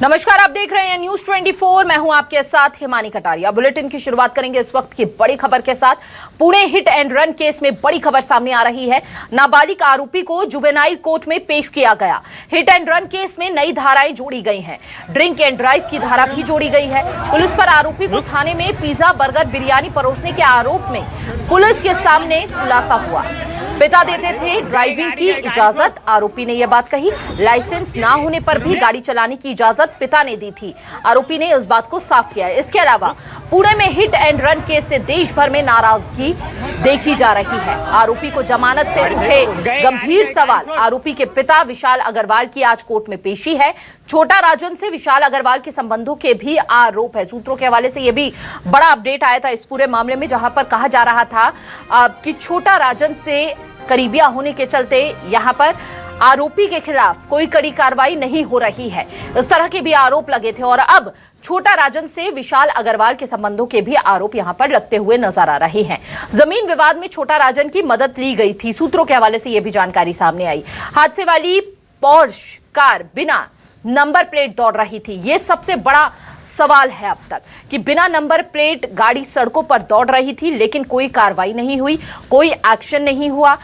नमस्कार, आप देख रहे हैं न्यूज 24। मैं हूं आपके साथ हिमानी कटारिया। बुलेटिन की शुरुआत करेंगे इस वक्त की बड़ी खबर के साथ। Pune hit and run case में बड़ी खबर सामने आ रही है। नाबालिग आरोपी को जुवेनाइल कोर्ट में पेश किया गया। हिट एंड रन केस में नई धाराएं जोड़ी गई हैं। ड्रिंक एंड ड्राइव की धारा भी जोड़ी गई है। पुलिस पर आरोपी को थाने में पिज्जा, बर्गर, बिरयानी परोसने के आरोप में पुलिस के सामने खुलासा हुआ। पिता देते थे ड्राइविंग की इजाजत, आरोपी ने यह बात कही। लाइसेंस ना होने पर भी गाड़ी चलाने की इजाजत पिता ने दी थी, आरोपी ने इस बात को साफ किया है। इसके अलावा पुणे में हिट एंड रन केस से देश भर में नाराजगी देखी जा रही है। आरोपी को जमानत से उठे गंभीर सवाल। आरोपी के पिता विशाल अग्रवाल की आज कोर्ट में पेशी है। छोटा राजन से विशाल अग्रवाल के संबंधों के भी आरोप है। सूत्रों के हवाले से यह भी बड़ा अपडेट आया था इस पूरे मामले में, जहां पर कहा जा रहा था कि छोटा राजन से करीबिया होने के चलते यहां पर आरोपी के खिलाफ कोई कड़ी कार्रवाई नहीं हो रही है। इस तरह के भी आरोप लगे थे और अब छोटा राजन से विशाल अग्रवाल के संबंधों के भी आरोप यहां पर लगते हुए नजर आ रहे हैं। जमीन विवाद में छोटा राजन की मदद ली गई थी। सूत्रों के हवाले से यह भी जानकारी सामने आई। हादसे वाली पोर्श कार बिना नंबर प्लेट दौड़ रही थी। यह सबसे बड़ा सवाल है अब तक कि बिना नंबर प्लेट गाड़ी सड़कों पर दौड़ रही थी, लेकिन कोई कार्रवाई नहीं हुई, कोई एक्शन नहीं हुआ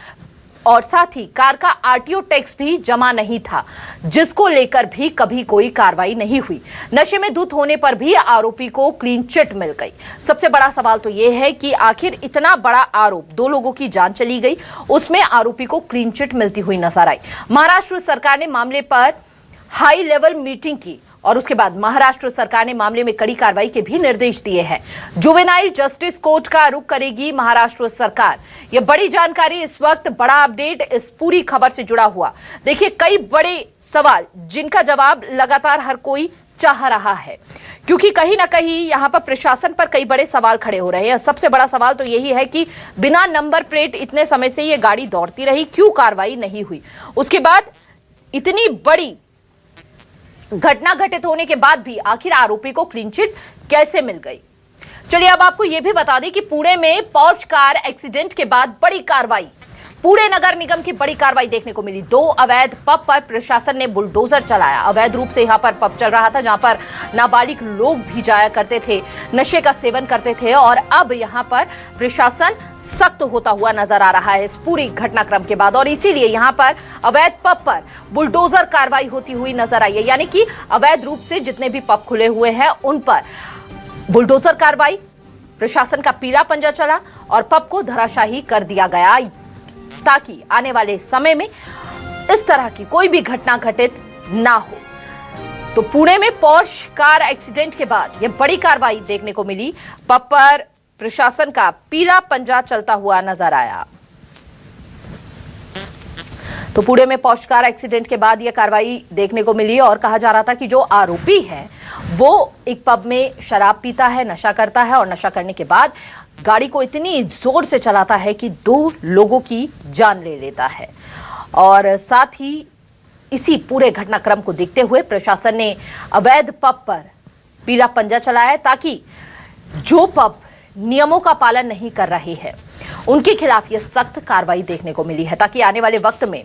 और साथ ही कार का आरटीओ टैक्स भी जमा नहीं था, जिसको लेकर भी कभी कोई कार्रवाई नहीं हुई। नशे में धुत होने पर भी आरोपी को क्लीन चिट मिल गई। सबसे बड़ा सवाल तो यह है कि आखिर इतना बड़ा आरोप, 2 लोगों की जान चली गई, उसमें आरोपी को क्लीन चिट मिलती हुई नजर आई। महाराष्ट्र सरकार ने मामले पर हाई लेवल मीटिंग की और उसके बाद महाराष्ट्र सरकार ने मामले में कड़ी कार्रवाई के भी निर्देश दिए हैं। जुवेनाइल जस्टिस कोर्ट का रुख करेगी महाराष्ट्र सरकार। यह बड़ी जानकारी, इस वक्त बड़ा अपडेट इस पूरी खबर से जुड़ा हुआ। देखिए, कई बड़े सवाल जिनका जवाब लगातार हर कोई चाह रहा है, क्योंकि कहीं ना कहीं यहां पर प्रशासन पर कई बड़े सवाल खड़े हो रहे हैं। सबसे बड़ा सवाल तो यही है कि बिना नंबर प्लेट इतने समय से यह गाड़ी दौड़ती रही, क्यों कार्रवाई नहीं हुई? उसके बाद इतनी बड़ी घटना घटित होने के बाद भी आखिर आरोपी को क्लीन चिट कैसे मिल गई? चलिए अब आपको यह भी बता दें कि पुणे में पोर्श कार एक्सीडेंट के बाद बड़ी कार्रवाई, पुणे नगर निगम की बड़ी कार्रवाई देखने को मिली। 2 अवैध पब पर प्रशासन ने बुलडोजर चलाया। अवैध रूप से यहां पर पब चल रहा था, जहां पर नाबालिग लोग भी जाया करते थे, नशे का सेवन करते थे और अब यहां पर प्रशासन सख्त होता हुआ नजर आ रहा है इस पूरी घटनाक्रम के बाद। और इसीलिए यहां पर अवैध पब पर बुलडोजर कार्रवाई होती हुई नजर आई है। यानी कि अवैध रूप से जितने भी पब खुले हुए हैं उन पर बुलडोजर कार्रवाई, प्रशासन का पीला पंजा चला और पब को धराशाही कर दिया गया, ताकि आने वाले समय में इस तरह की कोई भी घटना घटित ना हो। तो पुणे में पोर्श कार एक्सीडेंट के बाद यह बड़ी कार्रवाई देखने को मिली। पब पर प्रशासन का पीला पंजा चलता हुआ नजर आया। तो पुणे में पोर्श कार एक्सीडेंट के बाद यह कार्रवाई देखने को मिली और कहा जा रहा था कि जो आरोपी है वो एक पब में शराब पीता है, नशा करता है और नशा करने के बाद गाड़ी को इतनी जोर से चलाता है कि 2 लोगों की जान ले लेता है। और साथ ही इसी पूरे घटनाक्रम को देखते हुए प्रशासन ने अवैध पब पर पीला पंजा चलाया, ताकि जो पब नियमों का पालन नहीं कर रहे हैं उनके खिलाफ यह सख्त कार्रवाई देखने को मिली है, ताकि आने वाले वक्त में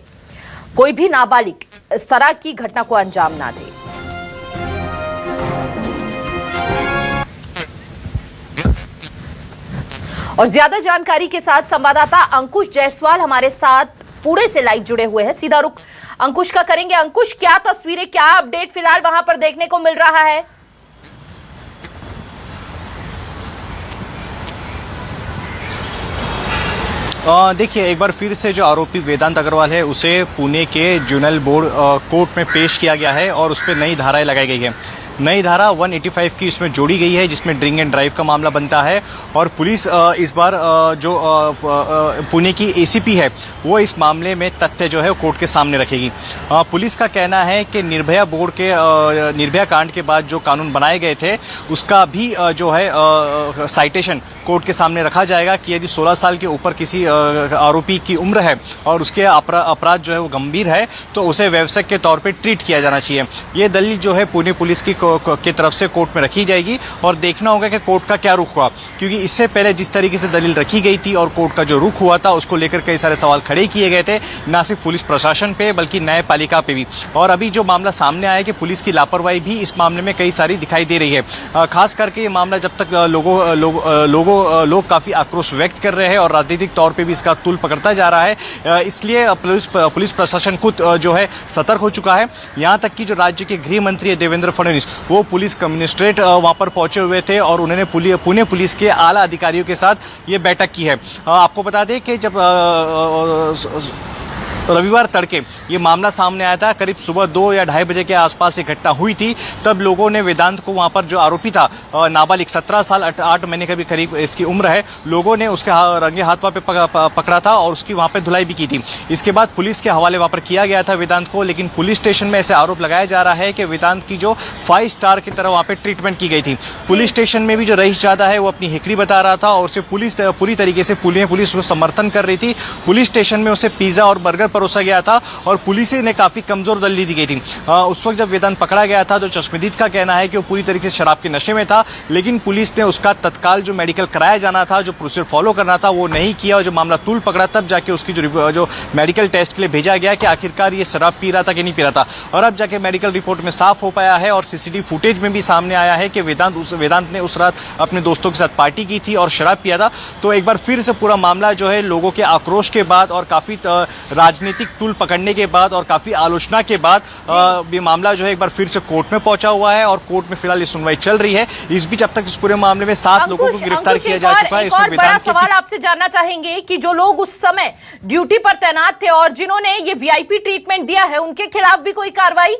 कोई भी नाबालिग इस तरह की घटना को अंजाम ना दे। और ज्यादा जानकारी के साथ संवाददाता अंकुश जायसवाल हमारे साथ पुणे से लाइव जुड़े हुए हैं। सीधा रुख अंकुश का करेंगे। अंकुश, क्या तस्वीरें, क्या अपडेट फिलहाल वहां पर देखने को मिल रहा है? देखिए, एक बार फिर से जो आरोपी वेदांत अग्रवाल है उसे पुणे के जुवेनाइल बोर्ड कोर्ट में पेश किया गया है और उस पर नई धाराएं लगाई गई है। नई धारा 185 की इसमें जोड़ी गई है, जिसमें ड्रिंक एंड ड्राइव का मामला बनता है। और पुलिस इस बार जो पुणे की एसीपी है वो इस मामले में तथ्य जो है वो कोर्ट के सामने रखेगी। पुलिस का कहना है कि निर्भया बोर्ड के निर्भया कांड के बाद जो कानून बनाए गए थे उसका भी जो है साइटेशन कोर्ट के सामने रखा जाएगा कि यदि 16 साल के ऊपर किसी आरोपी की उम्र है और उसके अपराध जो है वो गंभीर है तो उसे व्यवसायिक के तौर पे ट्रीट किया जाना चाहिए। ये दलील जो है पुणे पुलिस की की तरफ से कोर्ट में रखी जाएगी और देखना होगा कि कोर्ट का क्या रुख हुआ, क्योंकि इससे पहले जिस तरीके से दलील रखी गई थी और कोर्ट का जो रुख हुआ था उसको लेकर कई सारे सवाल खड़े किए गए थे, न सिर्फ पुलिस प्रशासन पे बल्कि न्यायपालिका पे भी। और अभी जो मामला सामने आया है कि पुलिस की लापरवाही भी इस मामले में कई सारी दिखाई दे रही है। खास करके ये मामला जब तक लोग काफी आक्रोश व्यक्त कर रहे हैं और राजनीतिक तौर पे भी इसका तूल पकड़ता जा रहा है, इसलिए पुलिस प्रशासन खुद जो है सतर्क हो चुका है। यहाँ तक कि जो राज्य के गृह मंत्री है देवेंद्र फडणवीस, वो पुलिस कमिश्नरेट वहाँ पर पहुंचे हुए थे और उन्होंने पुणे पुलिस के आला अधिकारियों के साथ ये बैठक की है। आपको बता दें कि जब रविवार तड़के ये मामला सामने आया था, करीब सुबह 2 या 2:30 बजे के आसपास ये घटना हुई थी, तब लोगों ने वेदांत को वहां पर जो आरोपी था नाबालिग 17 साल 8 महीने का भी करीब इसकी उम्र है, लोगों ने उसके रंगे हाथों पे पकड़ा था और उसकी वहां पे धुलाई भी की थी। इसके बाद पुलिस के हवाले वहां पर किया गया था वेदांत को, लेकिन पुलिस स्टेशन में ऐसे आरोप लगाया जा रहा है कि वेदांत की जो 5 स्टार की तरह वहां पे ट्रीटमेंट की गई थी। पुलिस स्टेशन में भी जो रईस ज्यादा है वो अपनी हिकड़ी बता रहा था और उसे पुलिस पूरी तरीके से पुलिस उसको समर्थन कर रही थी। पुलिस स्टेशन में उसे पिज्जा और बर्गर परोसा गया था और पुलिस ने काफी कमजोर दलील दी गई थी। उस वक्त जब वेदांत पकड़ा गया था तो चश्मदीद का कहना है कि वो पूरी तरीके से शराब के नशे में था, लेकिन पुलिस ने उसका तत्काल जो मेडिकल कराया जाना था, जो प्रोसीजर फॉलो करना था, वो नहीं किया और जो मामला तूल पकड़ा तब जाके उसकी जो मेडिकल टेस्ट के लिए भेजा गया कि आखिरकार ये शराब पी रहा था कि नहीं पी रहा था। और अब जाके मेडिकल रिपोर्ट में साफ हो पाया है और सीसीटीवी फुटेज में भी सामने आया है कि वेदांत ने उस रात अपने दोस्तों के साथ पार्टी की थी और शराब पिया था। तो एक बार फिर से पूरा मामला जो है लोगों के आक्रोश के बाद और काफी राजनीतिक तूल पकड़ने के बाद और काफी आलोचना के बाद ये मामला जो है एक बार फिर से कोर्ट में पहुंचा हुआ है और कोर्ट में फिलहाल ये सुनवाई चल रही है। इस बीच अब तक इस पूरे मामले में 7 लोगों को गिरफ्तार किया जा चुका है। इसमें बड़ा सवाल आपसे जानना चाहेंगे कि जो लोग उस समय ड्यूटी पर तैनात थे और जिन्होंने ये वीआईपी ट्रीटमेंट दिया है, उनके खिलाफ भी कोई कार्रवाई?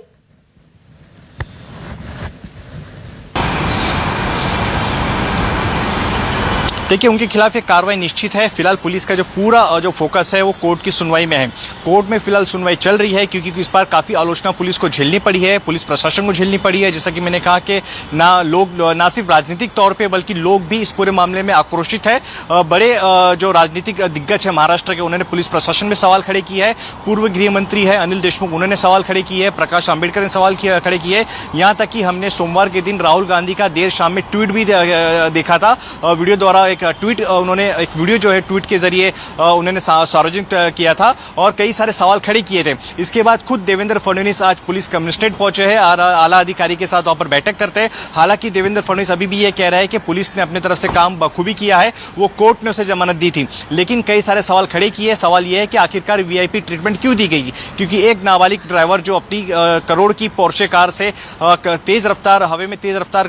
देखिए, उनके खिलाफ एक कार्रवाई निश्चित है। फिलहाल पुलिस का जो पूरा जो फोकस है वो कोर्ट की सुनवाई में है। कोर्ट में फिलहाल सुनवाई चल रही है क्योंकि इस बार काफी आलोचना पुलिस को झेलनी पड़ी है, पुलिस प्रशासन को झेलनी पड़ी है। जैसा कि मैंने कहा कि ना सिर्फ राजनीतिक तौर पे बल्कि लोग भी इस पूरे मामले में आक्रोशित है। बड़े जो राजनीतिक दिग्गज है महाराष्ट्र के, उन्होंने पुलिस प्रशासन में सवाल खड़े किए हैं। पूर्व गृह मंत्री है अनिल देशमुख, उन्होंने सवाल खड़े किए हैं। प्रकाश आंबेडकर ने सवाल खड़े किए। यहाँ तक कि हमने सोमवार के दिन राहुल गांधी का देर शाम में ट्वीट भी देखा था, वीडियो द्वारा एक ट्वीट उन्होंने एक वीडियो जो है ट्वीट के जरिए उन्होंने सार्वजनिक किया था और कई सारे सवाल खड़े किए थे। इसके बाद खुद देवेंद्र फडणवीस आज पुलिस कमिश्नरेट पहुंचे हैं आला अधिकारी के साथ वहां पर बैठक करते हैं। हालांकि देवेंद्र फडणवीस अभी भी ये कह रहे हैं कि पुलिस ने अपने तरफ से काम बखूबी किया है, वो कोर्ट ने उसे जमानत दी थी, लेकिन कई सारे सवाल खड़े किए। सवाल यह है कि आखिरकार वीआईपी ट्रीटमेंट क्यों दी गई, क्योंकि एक नाबालिग ड्राइवर जो अपनी करोड़ की पोर्शे कार से हवा में तेज रफ्तार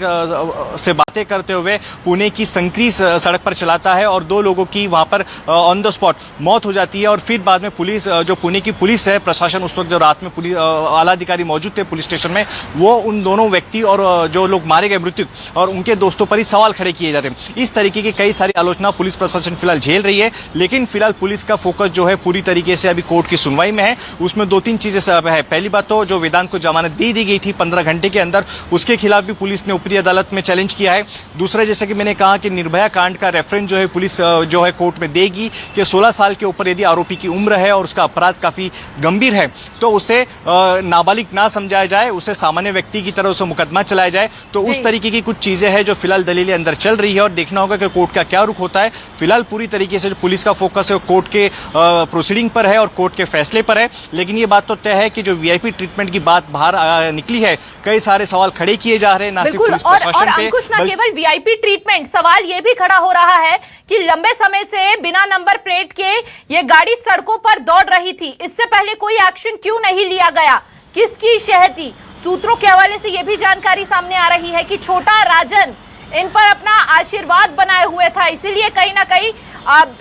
से बातें करते हुए पुणे की संकरी सड़क पर चलाता है और 2 लोगों की वहां पर ऑन द स्पॉट मौत हो जाती है। और फिर बाद में पुलिस, जो पुणे की पुलिस है, प्रशासन उस वक्त जो रात में पुलिस आला अधिकारी मौजूद थे पुलिस स्टेशन में, वो उन दोनों व्यक्ति और जो लोग मारे गए मृत्यु और उनके दोस्तों पर ही सवाल खड़े किए जा रहे हैं। इस तरीके की कई सारी आलोचना पुलिस प्रशासन फिलहाल झेल रही है, लेकिन फिलहाल पुलिस का फोकस जो है पूरी तरीके से अभी कोर्ट की सुनवाई में है। उसमें 2-3 चीजें है। पहली बात तो जो वेदांत को जमानत दी गई थी 15 घंटे के अंदर, उसके खिलाफ भी पुलिस ने ऊपरी अदालत में चैलेंज किया है। दूसरा, जैसे कि मैंने कहा कि निर्भया कांड का रेफरेंस जो है पुलिस जो है कोर्ट में देगी कि 16 साल के ऊपर यदि आरोपी की उम्र है और उसका अपराध काफी गंभीर है तो उसे नाबालिग ना समझाया जाए, उसे सामान्य व्यक्ति की तरह उसे मुकदमा चलाया जाए। तो उस तरीके की कुछ चीजें हैं जो फिलहाल दलीलें अंदर चल रही है और देखना होगा कि कोर्ट का क्या रुख होता है। फिलहाल पूरी तरीके से जो पुलिस का फोकस है कोर्ट के प्रोसीडिंग पर है और कोर्ट के फैसले पर है। लेकिन ये बात तो तय है कि जो वीआईपी ट्रीटमेंट की बात बाहर निकली है, कई सारे सवाल खड़े किए जा रहे हैं, ना सिर्फ पुलिस प्रशासन पे। अंकुश, ना केवल वीआईपी ट्रीटमेंट, सवाल ये भी खड़ा हो रहा है कि लंबे समय से बिना नंबर प्लेट के ये गाड़ी सड़कों पर दौड़ रही थी, इससे पहले कोई एक्शन क्यों नहीं लिया गया, किसकी शह थी? सूत्रों के हवाले से यह भी जानकारी सामने आ रही है कि छोटा राजन इन पर अपना आशीर्वाद बनाए हुए था, इसीलिए कहीं ना कहीं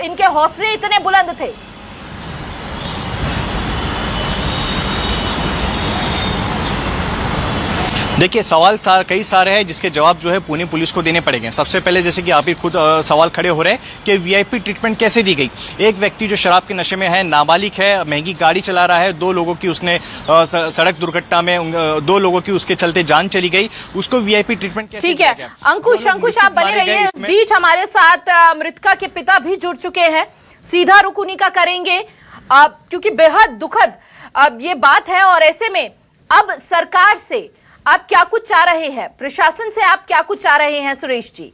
इनके हौसले इतने बुलंद थे। देखिए, सवाल कई सारे हैं जिसके जवाब जो है पुणे पुलिस को देने पड़ेंगे। सबसे पहले, जैसे कि आप ही खुद सवाल खड़े हो रहे हैं कि वीआईपी ट्रीटमेंट कैसे दी गई। एक व्यक्ति जो शराब के नशे में है, नाबालिग है, महंगी गाड़ी चला रहा है, 2 लोगों की उसने सड़क दुर्घटना में 2 लोगों की उसके चलते जान चली गई, उसको वीआईपी ट्रीटमेंट कैसे? ठीक है अंकुश, आप बने रहिए। इस बीच हमारे साथ मृतका के पिता भी जुड़ चुके हैं, सीधा रुख उन्हीं का करेंगे क्योंकि बेहद दुखद अब ये बात है और ऐसे में अब सरकार से आप क्या कुछ चाह रहे हैं प्रशासन से, आप क्या कुछ चाह रहे हैं सुरेश जी?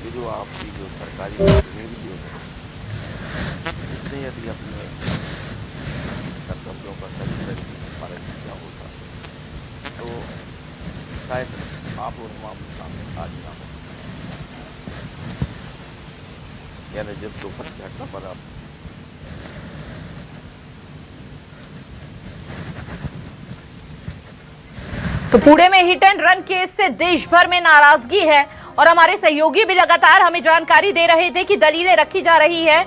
जो आपकी जो सरकारी प्रतिनिधि है इसने यदि अपने कर्तव्यों का सही तरीके से पालन किया होता तो शायद आप और मामले सामने आज ना हो। यानी जब दुखद घटना पर आप तो पुणे में हिट एंड रन केस से देश भर में नाराजगी है और हमारे सहयोगी भी लगातार हमें जानकारी दे रहे थे कि दलीलें रखी जा रही है।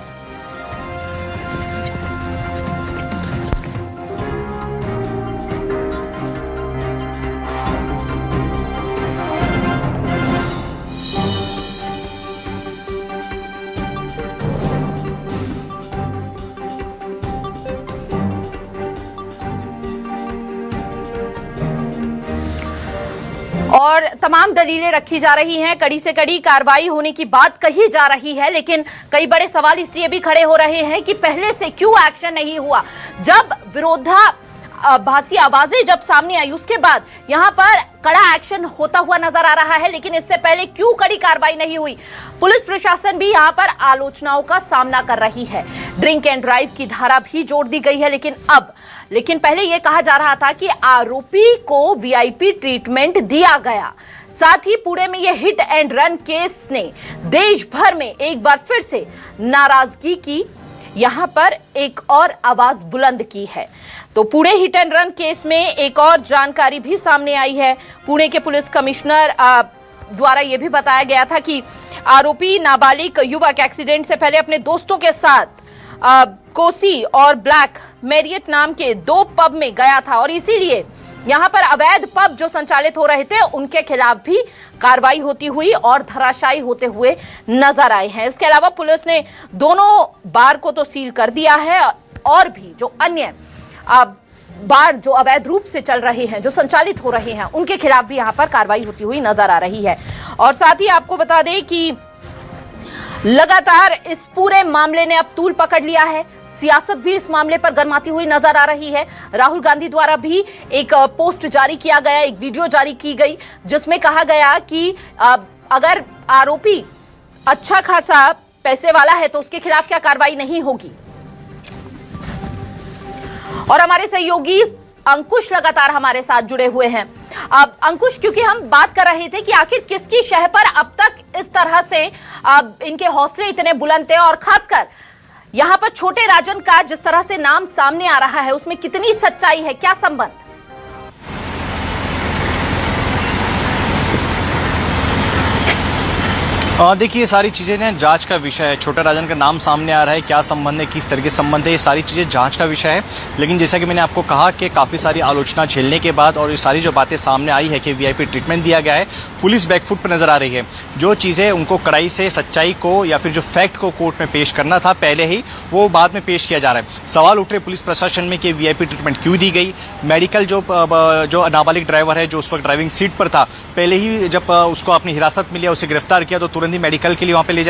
और तमाम दलीलें रखी जा रही हैं, कड़ी से कड़ी कार्रवाई होने की बात कही जा रही है, लेकिन कई बड़े सवाल इसलिए भी खड़े हो रहे हैं कि पहले से क्यों एक्शन नहीं हुआ। जब विरोधाभासी आवाजें जब सामने आई उसके बाद यहां पर कड़ा एक्शन होता हुआ नजर आ रहा है, लेकिन इससे पहले क्यों कड़ी कार्रवाई नहीं हुई। पुलिस प्रशासन भी यहां पर आलोचनाओं का सामना कर रही है। ड्रिंक एंड ड्राइव की धारा भी जोड़ दी गई है, लेकिन पहले यह कहा जा रहा था कि आरोपी को वीआईपी ट्रीटमेंट दिया गया। साथ ही पुणे में यह हिट एंड रन केस ने देश भर में एक बार फिर से नाराजगी की यहां पर एक और आवाज बुलंद की है। तो Pune hit and run case में एक और जानकारी भी सामने आई है। पुणे के पुलिस कमिश्नर द्वारा यह भी बताया गया था कि आरोपी नाबालिग युवक एक्सीडेंट से पहले अपने दोस्तों के साथ कोसी और ब्लैक मैरियट नाम के 2 पब में गया था और इसीलिए यहां पर अवैध पब जो संचालित हो रहे थे उनके खिलाफ भी कार्रवाई होती हुई और धराशायी होते हुए नजर आए हैं। इसके अलावा पुलिस ने दोनों बार को तो सील कर दिया है और भी जो अन्य बार जो अवैध रूप से चल रहे हैं, जो संचालित हो रहे हैं, उनके खिलाफ भी यहां पर कार्रवाई होती हुई नजर आ रही है। और साथ ही आपको बता दें कि लगातार इस पूरे मामले ने अब तूल पकड़ लिया है। सियासत भी इस मामले पर गरमाती हुई नजर आ रही है। राहुल गांधी द्वारा भी एक पोस्ट जारी किया गया, एक वीडियो जारी की गई जिसमें कहा गया कि अगर आरोपी अच्छा खासा पैसे वाला है तो उसके खिलाफ क्या कार्रवाई नहीं होगी। और हमारे सहयोगी अंकुश लगातार हमारे साथ जुड़े हुए हैं। अब अंकुश, क्योंकि हम बात कर रहे थे कि आखिर किसकी शह पर अब तक इस तरह से इनके हौसले इतने बुलंद थे और खासकर यहां पर छोटे राजन का जिस तरह से नाम सामने आ रहा है उसमें कितनी सच्चाई है, क्या संबंध? देखिए, ये सारी चीज़ें ना जांच का विषय है। छोटा राजन का नाम सामने आ रहा है, क्या संबंध है, किस तरह के संबंध है, ये सारी चीज़ें जांच का विषय है। लेकिन जैसा कि मैंने आपको कहा कि काफ़ी सारी आलोचना झेलने के बाद और ये सारी जो बातें सामने आई है कि वीआईपी ट्रीटमेंट दिया गया है, पुलिस बैकफुट पर नजर आ रही है। जो चीज़ें उनको कड़ाई से सच्चाई को या फिर जो फैक्ट को कोर्ट में पेश करना था पहले ही, वो बाद में पेश किया जा रहा है। सवाल उठ रहे पुलिस प्रशासन में कि वीआईपी ट्रीटमेंट क्यों दी गई। मेडिकल जो नाबालिग ड्राइवर है जो उस वक्त ड्राइविंग सीट पर था, पहले ही जब उसको अपनी हिरासत में लिया, उसे गिरफ्तार किया तो तुरंत ही मेडिकल के लिए वहाँ पे ले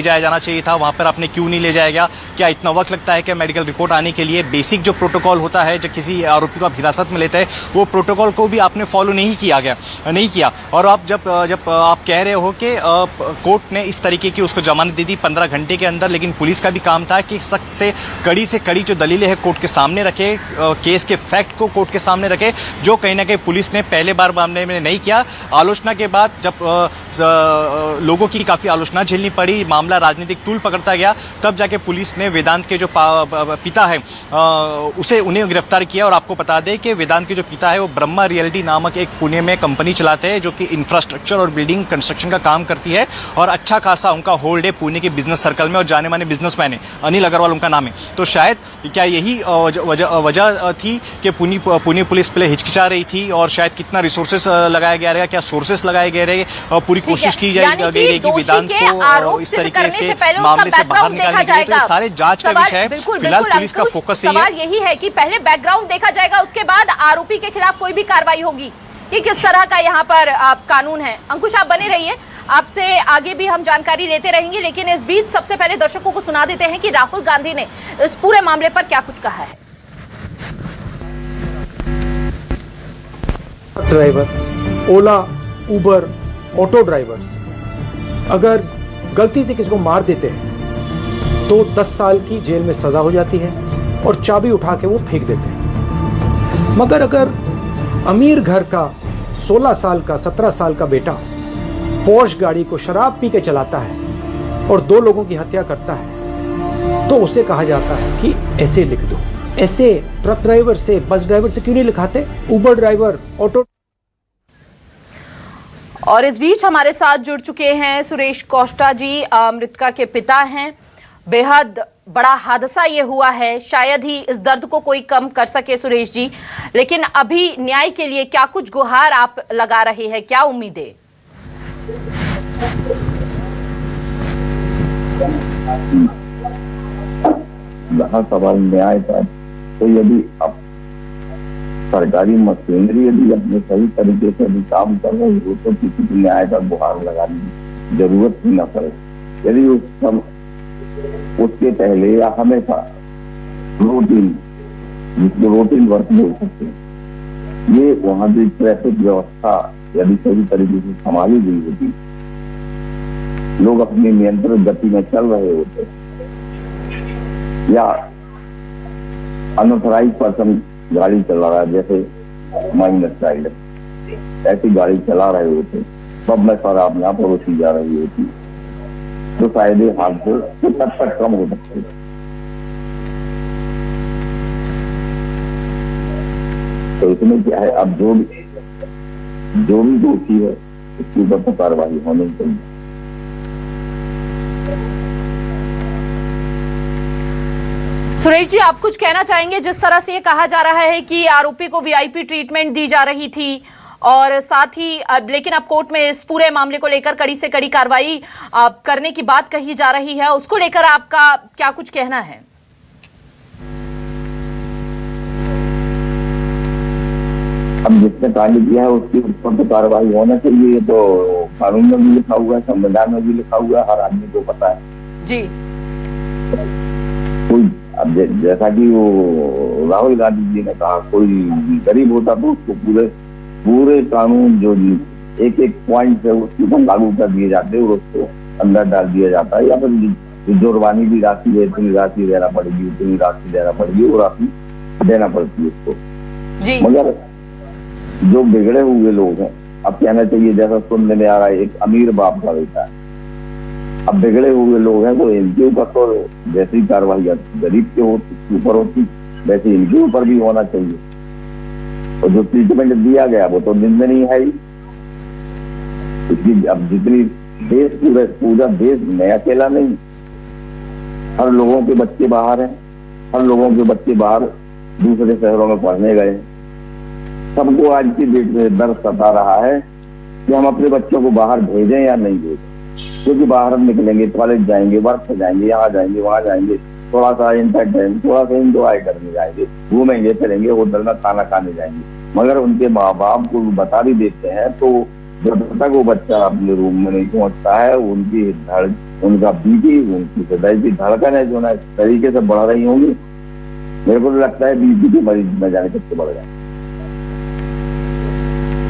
जाया जाना चाहिए था। वहाँ पर आपने क्यों नहीं ले जाया गया? क्या इतना वक्त लगता है कि मेडिकल रिपोर्ट आने के लिए? बेसिक जो प्रोटोकॉल होता है जब किसी आरोपी को आप हिरासत में लेते हैं, वो प्रोटोकॉल को भी आपने फॉलो नहीं किया। और आप जब आप कह रहे हो कि कोर्ट ने इस तरीके की उसको जमानत दे दी 15 घंटे के अंदर, लेकिन पुलिस का भी काम था कि सख्त से कड़ी जो दलीलें हैं कोर्ट के सामने रखे, केस के फैक्ट को कोर्ट के सामने रखे, जो कहीं ना कहीं पुलिस ने पहले बार मामले में नहीं किया। आलोचना के बाद जब लोगों की काफी आलोचना झेलनी पड़ी, मामला राजनीतिक तूल पकड़ता गया, तब जाके पुलिस ने वेदांत के जो पिता है उन्हें गिरफ्तार किया। और आपको बता दें कि वेदांत के जो पिता है वो ब्रह्मा रियल्टी नामक एक पुणे में कंपनी चलाते हैं जो कि इंफ्रास्ट्रक्चर और बिल्डिंग कंस्ट्रक्शन का काम करती है और अच्छा खासा उनका होल्ड है पुणे के बिजनेस सर्कल में और जाने माने बिजनेसमैन है, अनिल अग्रवाल उनका नाम है। तो शायद क्या यही वजह थी कि पुणे पुलिस पहले हिचकिचा रही थी और शायद कितना रिसोर्सेस लगाया गया रहेगा, क्या सोर्सेस लगाए गए रहे, पूरी कोशिश की गई कि वेदांत को इस तरीके से मामले से बाहर निकालने के लिए। तो ये सारे जांच का विषय है। फिलहाल पुलिस का फोकस सवाल यही है कि पहले बैकग्राउंड देखा जाएगा, उसके बाद आरोपी के खिलाफ कोई भी कार्रवाई होगी। ये किस तरह का यहाँ पर कानून है? अंकुश, आप बने रहिए, आपसे आगे भी हम जानकारी लेते रहेंगे, लेकिन इस बीच सबसे पहले दर्शकों को सुना देते हैं कि राहुल गांधी ने इस पूरे मामले पर क्या कुछ कहा है। ड्राइवर, ओला, उबर, ऑटो ड्राइवर्स अगर गलती से किसी को मार देते हैं तो 10 साल की जेल में सजा हो जाती है और चाबी उठा के वो फेंक देते हैं। मगर अगर अमीर घर का 16 साल का 17 साल का बेटा पॉश गाड़ी को शराब पी के चलाता है और 2 लोगों की हत्या करता है तो उसे कहा जाता है कि ऐसे लिख दो। ऐसे ट्रक ड्राइवर से, बस ड्राइवर से क्यों नहीं लिखाते? उबर ड्राइवर, ऑटो। और इस बीच हमारे साथ जुड़ चुके हैं सुरेश कोष्टा जी, मृतका के पिता हैं। बेहद बड़ा हादसा ये हुआ है, शायद ही इस दर्द को कोई कम कर सके सुरेश जी, लेकिन अभी न्याय के लिए क्या कुछ गुहार आप लगा रहे हैं, क्या उम्मीदें? जहाँ सवाल न्याय का, तो यदि अब सरकारी मशीनरी यदि अपने सही तरीके से अभी काम कर रही हो तो किसी को न्याय का गुहार लगाने की जरूरत ही न पड़े। यदि उसके पहले या हमेशा रूटीन, जिसको रूटीन वर्क बोल सकते हैं, ये वहाँ की ट्रैफिक व्यवस्था यदि सही तरीके से संभाली गई होती, लोग अपनी नियंत्रित गति में चल रहे होते या अनऑथराइज पर्सन गाड़ी चला रहा है, जैसे माइनर चाइल्ड ऐसी गाड़ी चला रहे होते, सब में शराब यहाँ परोसी जा रही होती, तो शायद हादसे कुछ हद तक कम हो सकते। तो इसमें क्या है, अब जो भी दोषी है उसके ऊपर तो कार्रवाई होनी चाहिए। सुरेश जी, आप कुछ कहना चाहेंगे? जिस तरह से ये कहा जा रहा है कि आरोपी को वीआईपी ट्रीटमेंट दी जा रही थी और साथ ही लेकिन अब कोर्ट में इस पूरे मामले को लेकर कड़ी से कड़ी कार्रवाई करने की बात कही जा रही है, उसको लेकर आपका क्या कुछ कहना है? अब जिसने कांड किया है उसके ऊपर तो कार्रवाई होना चाहिए। ये तो कानून में भी लिखा हुआ है, संविधान में भी लिखा हुआ है, हर आदमी को पता है जी। कोई अब जैसा कि वो राहुल गांधी जी ने कहा, कोई गरीब होता तो उसको पूरे कानून जो एक पॉइंट है उसके ऊपर लागू कर दिए जाते और उसको अंदर डाल दिया जाता है, या फिर जुर्माने की राशि है, इतनी राशि देना पड़ेगी, उतनी राशि देना पड़ेगी, वो राशि देना पड़ती है उसको जी। मगर जो बिगड़े हुए लोग हैं, अब कहना चाहिए जैसा सुनने में आ रहा है, एक अमीर बाप का बेटा है, अब बिगड़े हुए लोग हैं तो इनके ऊपर तो जैसी कार्रवाई गरीब के ऊपर होती वैसे इनके ऊपर भी होना चाहिए। और जो ट्रीटमेंट दिया गया वो तो निंदनीय है ही। इसकी अब जितनी देश पूरा देश में अकेला नहीं, हर लोगों के बच्चे बाहर हैं, हर लोगों के बच्चे बाहर दूसरे शहरों में पढ़ने गए। सबको आज की डेट में दर्द सता रहा है कि हम अपने बच्चों को बाहर भेजें या नहीं भेजें, क्योंकि बाहर हम निकलेंगे, कॉलेज जाएंगे, वर्क पे जाएंगे, यहाँ जाएंगे, वहाँ जाएंगे, थोड़ा सा एंटरटेन, थोड़ा सा एंजॉय करने जाएंगे, घूमेंगे फिरेंगे, होटल में खाना खाने जाएंगे। मगर उनके माँ बाप को बता भी देते हैं तो जब तक वो बच्चा अपने रूम में नहीं पहुंचता है, उनका बीपी, उनकी हृदय की धड़कन है जो ना इस तरीके से बढ़ रही होंगी, मेरे को लगता है बीपी के मरीज में जाने तक बढ़ जाए।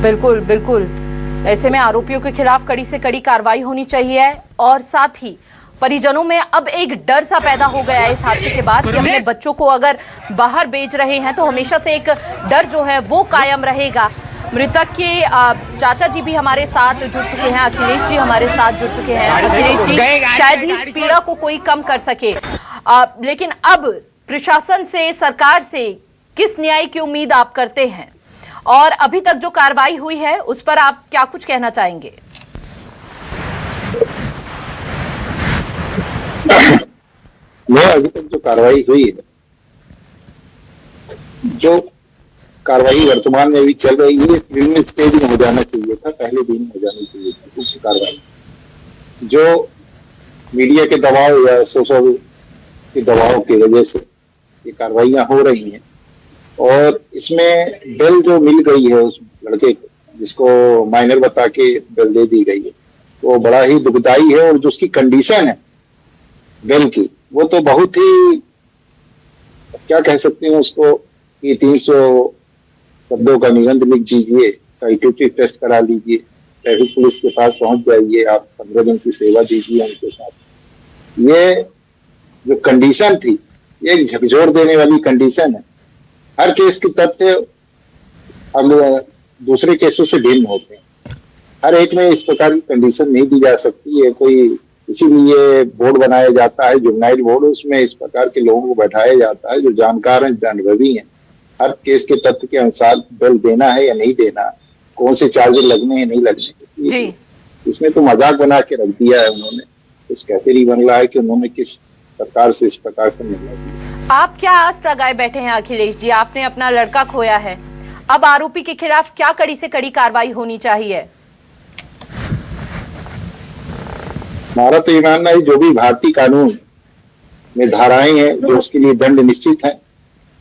बिल्कुल बिल्कुल, ऐसे में आरोपियों के खिलाफ कड़ी से कड़ी कार्रवाई होनी चाहिए और साथ ही परिजनों में अब एक डर सा पैदा हो गया है इस हादसे के बाद कि अपने बच्चों को अगर बाहर भेज रहे हैं तो हमेशा से एक डर जो है वो कायम रहेगा। मृतक के चाचा जी भी हमारे साथ जुड़ चुके हैं, अखिलेश जी हमारे साथ जुड़ चुके हैं। अखिलेश जी, शायद ही इस पीड़ा को कोई कम कर सके, लेकिन अब प्रशासन से, सरकार से किस न्याय की उम्मीद आप करते हैं और अभी तक जो कार्रवाई हुई है उस पर आप क्या कुछ कहना चाहेंगे? अभी तक जो कार्रवाई हुई है, जो कार्रवाई वर्तमान में भी चल रही है, प्रीलिमिनरी स्टेज में हो जाना चाहिए था, पहले दिन हो जानी चाहिए थी उस कार्रवाई। जो मीडिया के दबाव या सोशल के दबाव की वजह से ये कार्रवाइयां हो रही हैं और इसमें बेल जो मिल गई है उस लड़के को, जिसको माइनर बता के बेल दे दी गई है, वो बड़ा ही दुखदाई है। और जो उसकी कंडीशन है बेल की, वो तो बहुत ही, क्या कह सकते हैं उसको, कि 300 शब्दों का निबंध लिख दीजिए, साइकोट्रिक टेस्ट करा लीजिए, ट्रैफिक पुलिस के पास पहुंच जाइए, आप 15 दिन की सेवा दीजिए उनके साथ। ये जो कंडीशन थी, ये झकझोर देने वाली कंडीशन है। हर केस के तथ्य हम दूसरे केसों से भिन्न होते हैं। हर एक में इस प्रकार की कंडीशन नहीं दी जा सकती है। कोई इसीलिए बोर्ड बनाया जाता है, जुवेनाइल बोर्ड, उसमें इस प्रकार के लोगों को बैठाया जाता है जो जानकार हैं, अनुभवी हैं। हर केस के तथ्य के अनुसार बेल देना है या नहीं देना, कौन से चार्जेस लगने हैं नहीं लगने जी। इसमें तो मजाक बना के रख दिया है उन्होंने। कुछ कहते नहीं बन रहा है कि उन्होंने किस प्रकार से इस प्रकार का निर्णय लिया। आप क्या आस लगाए बैठे हैं अखिलेश जी? आपने अपना लड़का खोया है, अब आरोपी के खिलाफ क्या कड़ी से कड़ी कार्रवाई होनी चाहिए? हमारा तो ये मानना है, जो भी भारतीय कानून में धाराएं हैं जो उसके लिए दंड निश्चित है,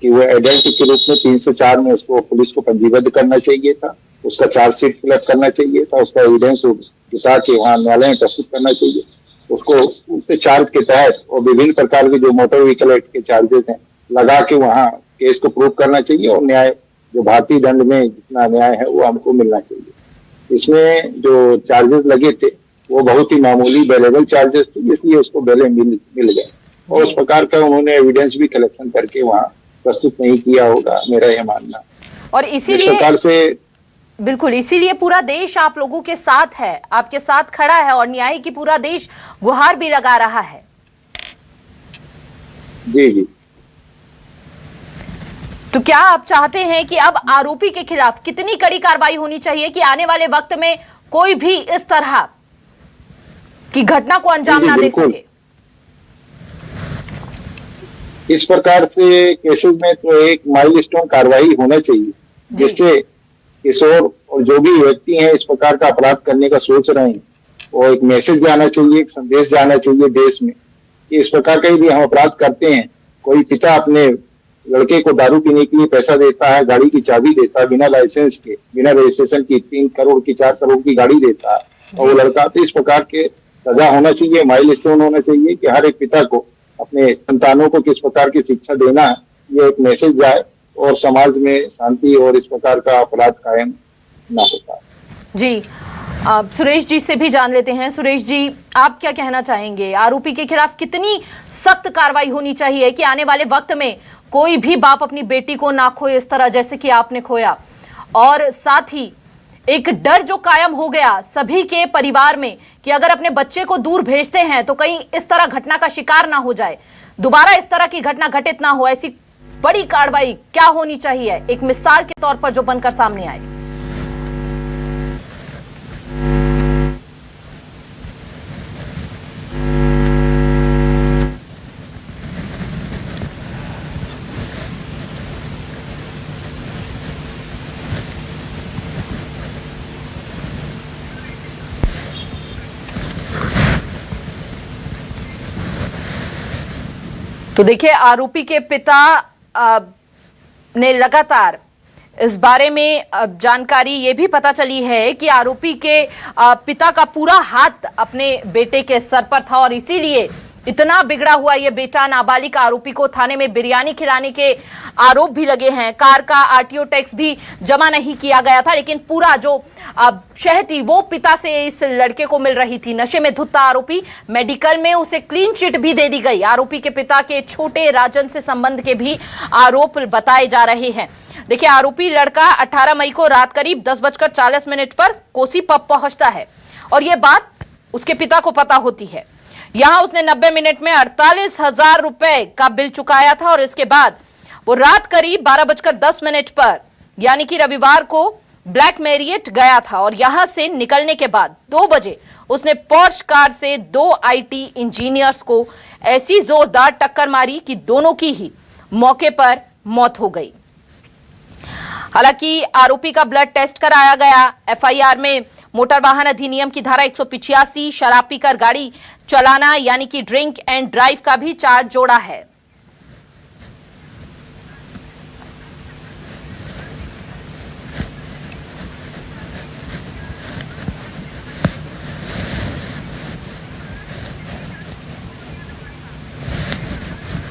कि वो एडल्ट के रूप में 304 में उसको पुलिस को पंजीबद्ध करना चाहिए था, उसका चार्जशीट फिलअप करना चाहिए था, उसका एविडेंस जुटा के वहां न्यायालय में प्रस्तुत करना चाहिए, उसको उक्त चार्ज के तहत और विभिन्न प्रकार के जो मोटर व्हीकल एक्ट के चार्जेस हैं लगा के वहां केस को प्रूव करना चाहिए, और न्याय जो भारतीय दंड में जितना न्याय है वो हमको मिलना चाहिए। इसमें जो चार्जेस लगे थे वो बहुत ही मामूली बेलेबल चार्जेस थे, इसलिए उसको बेले मिल गए। और उस प्रकार का उन्होंने एविडेंस भी कलेक्शन करके वहां प्रस्तुत नहीं किया होगा, मेरा यह मानना। और इस प्रकार से बिल्कुल, इसीलिए पूरा देश आप लोगों के साथ है, आपके साथ खड़ा है, और न्याय की पूरा देश गुहार भी लगा रहा है। जी जी। तो क्या आप चाहते हैं कि अब आरोपी के खिलाफ कितनी कड़ी कार्रवाई होनी चाहिए कि आने वाले वक्त में कोई भी इस तरह की घटना को अंजाम ना दे सके? इस प्रकार से केसेस में तो एक माइलस्टोन कार्रवाई होना चाहिए, जिससे किशोर और जो भी व्यक्ति हैं इस प्रकार का अपराध करने का सोच रहे हैं, वो एक मैसेज जाना चाहिए, एक संदेश जाना चाहिए देश में कि इस प्रकार का यदि हम अपराध करते हैं, कोई पिता अपने लड़के को दारू पीने के लिए पैसा देता है, गाड़ी की चाबी देता है बिना लाइसेंस के, बिना रजिस्ट्रेशन की, 3 करोड़ की 4 करोड़ की गाड़ी देता है, और वो लड़का, तो इस प्रकार के सजा होना चाहिए, माइलस्टोन होना चाहिए कि हर एक पिता को अपने संतानों को किस प्रकार की शिक्षा देना है, ये एक मैसेज जाए और समाज में शांति और इस प्रकार का अपराध कायम ना होता। जी, सुरेश जी से भी जान लेते हैं। सुरेश जी, आप क्या कहना चाहेंगे? आरोपी के खिलाफ कितनी सख्त कार्रवाई होनी चाहिए कि आने वाले वक्त में कोई भी बाप अपनी बेटी को ना खोए इस तरह जैसे कि आपने खोया, और साथ ही एक डर जो कायम हो गया सभी के परिवार में कि अगर अपने बच्चे को दूर भेजते हैं तो कहीं इस तरह घटना का शिकार ना हो जाए, दोबारा इस तरह की घटना घटित ना हो, ऐसी बड़ी कार्रवाई क्या होनी चाहिए एक मिसाल के तौर पर जो बनकर सामने आए? तो देखिए, आरोपी के पिता ने लगातार इस बारे में जानकारी ये भी पता चली है कि आरोपी के पिता का पूरा हाथ अपने बेटे के सर पर था, और इसीलिए इतना बिगड़ा हुआ ये बेटा नाबालिग आरोपी को थाने में बिरयानी खिलाने के आरोप भी लगे हैं। कार का आरटीओ टैक्स भी जमा नहीं किया गया था, लेकिन पूरा जो शह थी वो पिता से इस लड़के को मिल रही थी। नशे में धुत आरोपी, मेडिकल में उसे क्लीन चिट भी दे दी गई। आरोपी के पिता के छोटे राजन से संबंध के भी आरोप बताए जा रहे हैं। देखिए, आरोपी लड़का 18 मई को रात करीब 10:40 पर कोसी पब पहुंचता है, और ये बात उसके पिता को पता होती है। यहां उसने 90 मिनट में 48,000 रुपए का बिल चुकाया था, और इसके बाद वो रात करीब 12:10 पर यानी कि रविवार को ब्लैक मैरियट गया था, और यहां से निकलने के बाद 2 बजे उसने पोर्श कार से 2 आईटी इंजीनियर्स को ऐसी जोरदार टक्कर मारी कि दोनों की ही मौके पर मौत हो गई। हालांकि आरोपी का ब्लड टेस्ट कराया गया। एफआईआर में मोटर वाहन अधिनियम की धारा 185 शराब पीकर गाड़ी चलाना यानी कि ड्रिंक एंड ड्राइव का भी चार्ज जोड़ा है।